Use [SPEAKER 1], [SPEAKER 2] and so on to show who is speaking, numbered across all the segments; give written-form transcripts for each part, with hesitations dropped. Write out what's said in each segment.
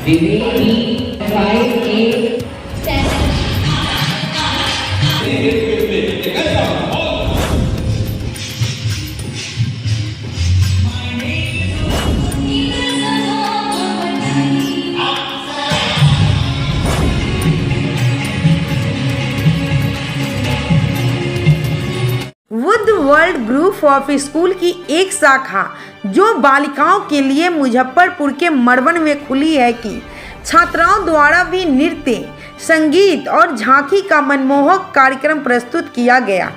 [SPEAKER 1] Would world group of school की एक शाखा जो बालिकाओं के लिए मुजफ्फरपुर के मड़वन में खुली है कि छात्राओं द्वारा भी नृत्य, संगीत और झांकी का मनमोहक कार्यक्रम प्रस्तुत किया गया।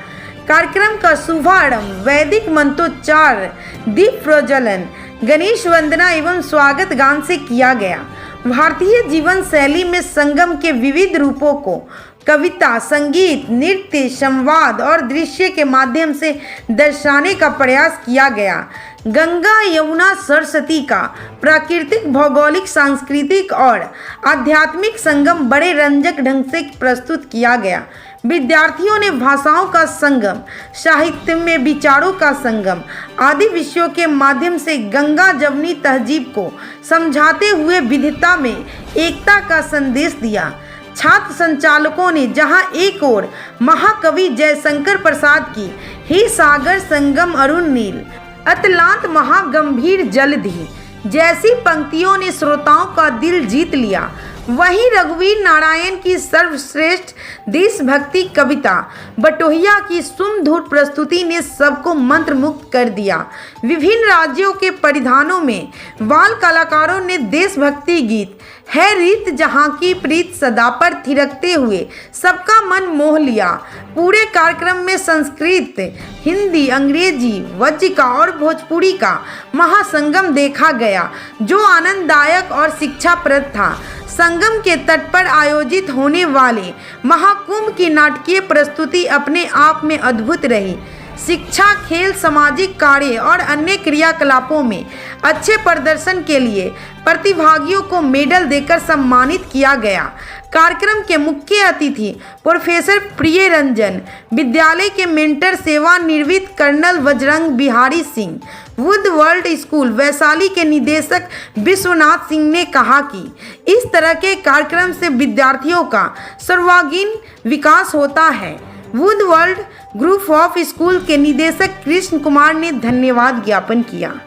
[SPEAKER 1] कार्यक्रम का शुभारंभ वैदिक मंत्रोच्चार, दीप प्रज्वलन, गणेश वंदना एवं स्वागत गान से किया गया। भारतीय जीवन शैली में संगम के विविध रूपों को कविता, संगीत, नृत्य, संवाद और दृश्य के माध्यम से दर्शाने का प्रयास किया गया। गंगा, यमुना, सरस्वती का प्राकृतिक, भौगोलिक, सांस्कृतिक और आध्यात्मिक संगम बड़े रंजक ढंग से प्रस्तुत किया गया। विद्यार्थियों ने भाषाओं का संगम, साहित्य में विचारों का संगम आदि विषयों के माध्यम से गंगा जमुनी तहजीब को समझाते हुए विविधता में एकता का संदेश दिया। छात्र संचालकों ने जहां एक ओर महाकवि जयशंकर प्रसाद की ही सागर संगम अरुण नील अतलांत महागंभीर जलधि जैसी पंक्तियों ने श्रोताओं का दिल जीत लिया, वहीं रघुवीर नारायण की सर्वश्रेष्ठ देशभक्ति कविता बटोहिया की सुमधुर प्रस्तुति ने सबको मंत्रमुग्ध कर दिया। विभिन्न राज्यों के परिधानों में बाल कलाकारों ने देशभक्ति गीत है रीत जहाँ की प्रीत सदा पर थिरकते हुए सबका मन मोह लिया। पूरे कार्यक्रम में संस्कृत, हिंदी, अंग्रेजी, वज्जिका और भोजपुरी का महासंगम देखा गया जो आनंददायक और शिक्षाप्रद था। संगम के तट पर आयोजित होने वाले महाकुंभ की नाटकीय प्रस्तुति अपने आप में अद्भुत रही। शिक्षा, खेल, सामाजिक कार्य और अन्य क्रियाकलापों में अच्छे प्रदर्शन के लिए प्रतिभागियों को मेडल देकर सम्मानित किया गया। कार्यक्रम के मुख्य अतिथि प्रोफेसर प्रिय रंजन, विद्यालय के मेंटर सेवानिवृत्त colonel Bajrang Bihari Singh, Wood World School Vaishali के निदेशक विश्वनाथ सिंह ने कहा कि इस तरह के कार्यक्रम से विद्यार्थियों का सर्वांगीण विकास होता है। Would world group of school के निदेशक कृष्ण कुमार ने धन्यवाद ज्ञापन किया।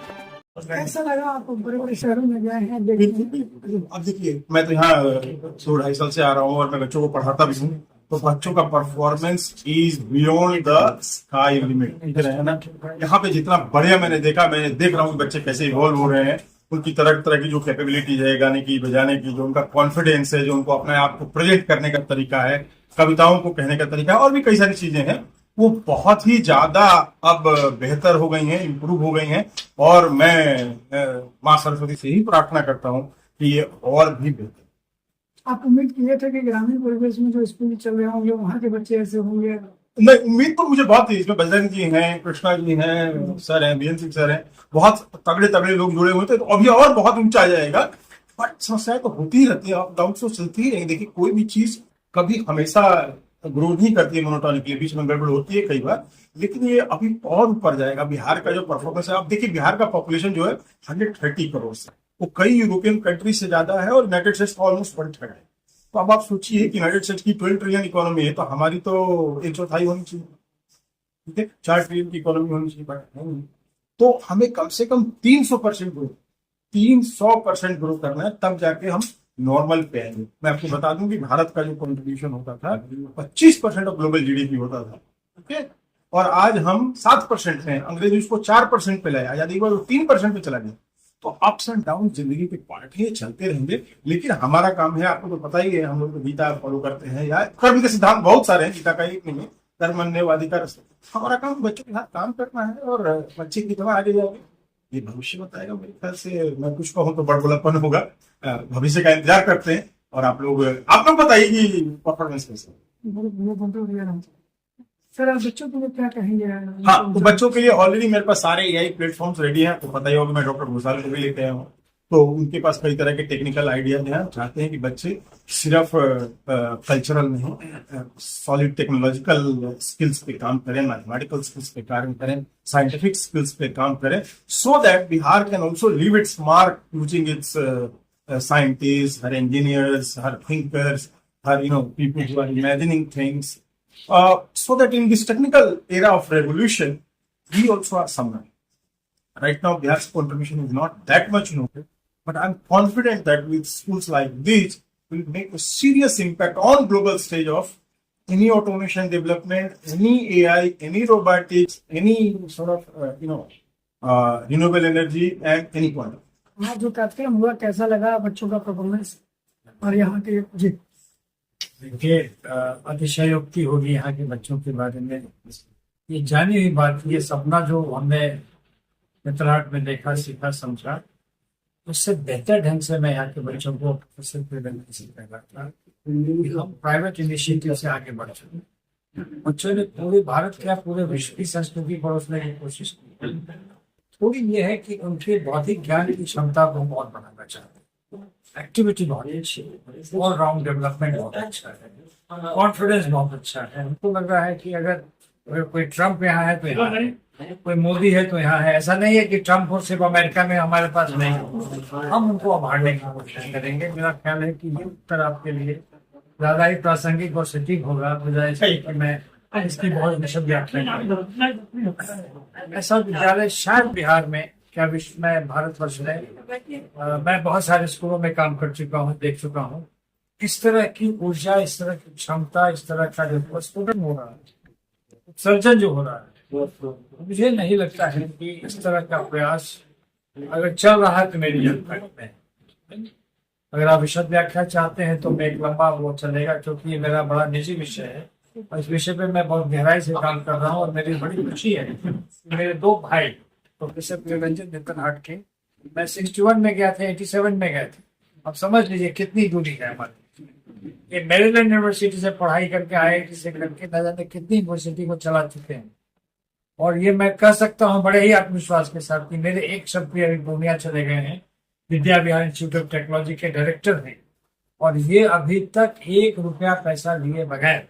[SPEAKER 2] कैसा लगा आपको? बड़े बड़े शहरों में गए हैं,
[SPEAKER 3] अब देखिए, मैं तो यहाँ 2-2.5 साल से आ रहा हूँ और मैं बच्चों को पढ़ाता भी हूँ, तो बच्चों का performance is beyond the sky limit है ना। यहाँ पे जितना बढ़िया मैंने देख रहा हूँ बच्चे कैसे इवॉल्व हो रहे हैं, उनकी तरह तरह की जो कैपेबिलिटीज है, गाने की, बजाने की, जो उनका कॉन्फिडेंस है, जो उनको अपने आप को प्रेजेंट करने का तरीका है, कविताओं को कहने का तरीका है और भी कई सारी चीजें हैं, वो बहुत ही ज्यादा अब बेहतर हो गई हैं, इम्प्रूव हो गई हैं। और मैं माँ सरस्वती से ही प्रार्थना करता हूँ कि ये और भी बेहतर।
[SPEAKER 2] आप उम्मीद किए थे कि ग्रामीण परिवेश में जो स्कूल चल रहे होंगे वहाँ के बच्चे ऐसे होंगे?
[SPEAKER 3] नहीं, उम्मीद तो मुझे बहुत थी। इसमें बजरंग जी हैं, कृष्णा जी हैं, सर हैं, बीएन सिंह सर हैं, बहुत तगड़े तगड़े लोग जुड़े हुए थे, तो अभी और बहुत ऊंचा आ जाएगा। बट समस्याएं तो होती ही रहती है, अप डाउन तो चलती ही रहेंगी। देखिए, कोई भी चीज कभी हमेशा ग्रो नहीं करती है मोनोटोनिकली, बीच में गड़बड़ होती है कई बार, लेकिन ये अभी और ऊपर जाएगा। बिहार का जो परफॉर्मेंस है, आप देखिए बिहार का पॉपुलेशन जो है 130 करोड़ से, वो कई यूरोपियन कंट्रीज से ज्यादा है और यूनाइटेड स्टेट्स ऑलमोस्ट 1/3 है। तो अब आप सोचिए कि यूनाइटेड स्टेट्स की 12 ट्रिलियन इकोनॉमी है, तो हमारी तो 1/4 होनी चाहिए, ठीक है, 4 ट्रिलियन की इकोनॉमी होनी चाहिए, बट नहीं। तो हमें कम से कम 300% ग्रो करना है, तब जाके हम नॉर्मल पे आएंगे। मैं आपको बता दूं कि भारत का जो कंट्रीब्यूशन होता था 25% ऑफ ग्लोबल जीडीपी होता था, ठीक है, और आज हम 7% हैं। अंग्रेज उसको 4% पे लाया, आजादी के बाद 3% पे चला गया। तो अप्स एंड डाउन जिंदगी के पार्ट है, चलते रहेंगे। लेकिन हमारा काम है, आपको तो पता ही है, हम लोग तो गीता फॉलो करते हैं, या कर्म के सिद्धांत बहुत सारे हैं, गीता का एक नहीं है, कर्मण्येवाधिकार। हमारा काम बच्चों के साथ काम करना है और बच्चे की तरह आगे जाएंगे, ये भविष्य बताएगा। मेरे ख्याल से मैं कुछ कहूँ तो बड़बड़ापन होगा। भविष्य का इंतजार करते हैं और आप लोग बताइए कि परफॉर्मेंस कैसे।
[SPEAKER 2] सर, आप बच्चों के लिए क्या कहेंगे?
[SPEAKER 3] हाँ, तो बच्चों के लिए ऑलरेडी मेरे पास सारे एआई प्लेटफॉर्म्स रेडी हैं। तो पता ही होगा, मैं डॉक्टर घोषाल को भी लेते आया हूँ, तो उनके पास कई तरह के टेक्निकल आइडियाज हैं। चाहते हैं कि बच्चे सिर्फ कल्चरल नहीं, सॉलिड टेक्नोलॉजिकल स्किल्स पे काम करें, मैथमेटिकल स्किल्स पे काम करें, साइंटिफिक स्किल्स पे काम करें, so that Bihar can also leave it's mark using its scientists, her engineers, her thinkers, her people who are imagining things, so that in this technical era of revolution, we also are somewhere. Right now, Bihar's contribution is not that much noted, but I'm confident that with schools like this, will make a serious impact on global stage of any automation development, any AI, any robotics, any sort of renewable energy, and any quantum.
[SPEAKER 2] आज जो कार्यक्रम हुआ कैसा लगा बच्चों का performance और यहाँ के जी?
[SPEAKER 4] देखिए, अतिशयोक्ति होगी यहाँ के बच्चों के बारे में। ये जानी हुई बात, ये सपना जो हमने नेतरहाट में देखा, सीखा, समझा, उससे बेहतर ढंग से मैं यहाँ के बच्चों को सिखा रहा था कि हम प्राइवेट इनिशिएटिव से आगे बढ़ चुके। बच्चों ने पूरे भारत क्या पूरे विश्व की संस्कृति परोसने की कोशिश की। थोड़ी ये है कि उनके बौद्धिक ज्ञान की क्षमता को हम और बढ़ाना चाहते हैं। एक्टिविटी बहुत अच्छी है, ऑल राउंड डेवलपमेंट बहुत अच्छा है, कॉन्फिडेंस बहुत अच्छा है। हमको लग रहा है कि अगर कोई ट्रम्प यहाँ है तो यहाँ है, कोई मोदी है तो यहाँ है। ऐसा नहीं है कि ट्रम्प हो सिर्फ अमेरिका में, हमारे पास नहीं। हम उनको अभाड़ने की कोशिश करेंगे। मेरा ख्याल है कि ये उत्तर आपके लिए ज्यादा ही प्रासंगिक और सटीक होगा, बजाय इसके कि मैं इसकी बहुत विशद व्याख्या करूं। ऐसा विद्यालय शायद बिहार में, क्या विश्व में, भारतवर्ष में, मैं बहुत सारे स्कूलों में काम कर चुका हूँ, देख चुका हूँ। इस तरह की ऊर्जा, इस तरह की क्षमता, इस तरह का जो प्रस्फुटन हो रहा है, उत्सर्जन जो हो रहा है, मुझे नहीं लगता है कि इस तरह का प्रयास अगर चल रहा है तो मेरी जानकारी में। अगर आप विशद व्याख्या चाहते हैं तो मैं एक लंबा वो चलेगा, क्योंकि ये मेरा बड़ा निजी विषय है और इस विषय पे मैं बहुत गहराई से काम कर रहा हूँ। और मेरी बड़ी खुशी है कि मेरे दो भाई प्रोफेसर प्रियरंजन नेतरहाट के, मैं 61 में गया था, 87 में गए थे। अब समझ लीजिए कितनी दूरी है हमारी। ये मेरीलैंड यूनिवर्सिटी से पढ़ाई करके IIT से करके न जाने कितनी यूनिवर्सिटी को चला चुके हैं। और ये मैं कह सकता हूँ बड़े ही आत्मविश्वास के साथ कि मेरे एक सब प्रिय पूर्णिया चले गए हैं, Vidya Vihar institute of technology के डायरेक्टर हैं, और ये अभी तक 1 रुपया पैसा लिए बगैर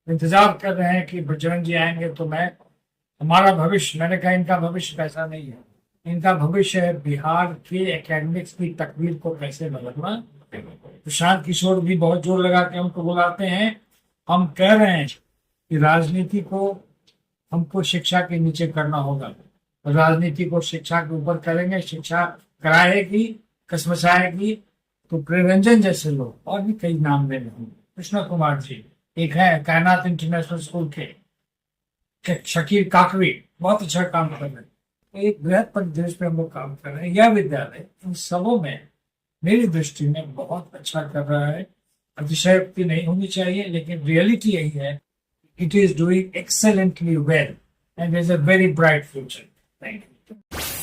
[SPEAKER 4] इंतजार कर रहे हैं कि बजरंग जी आएंगे तो हमारा भविष्य, मैंने कहा इनका भविष्य पैसा नहीं है, इनका भविष्य है बिहार के एकेडमिक्स की तकदीर को कैसे बदलना। प्रशांत किशोर भी बहुत जोर लगा के हमको बुलाते हैं। हम कह रहे हैं कि राजनीति को हमको शिक्षा के नीचे करना होगा, राजनीति को शिक्षा के ऊपर करेंगे। शिक्षा कराएगी, कसमसाएगी तो प्रियरंजन जैसे लोग, और भी कई नाम ले लेंगे, कृष्ण कुमार जी एक है कायनात इंटरनेशनल स्कूल के, शकीर काकवी बहुत अच्छा काम कर रहे हैं। एक बृहद परिदृश्य में हम लोग काम कर रहे हैं। यह विद्यालय इन सबों में मेरी दृष्टि में बहुत अच्छा कर रहा है। अतिशयोक्ति नहीं होनी चाहिए, लेकिन रियलिटी यही है, it is doing excellently well and there's a very bright future. Thank you.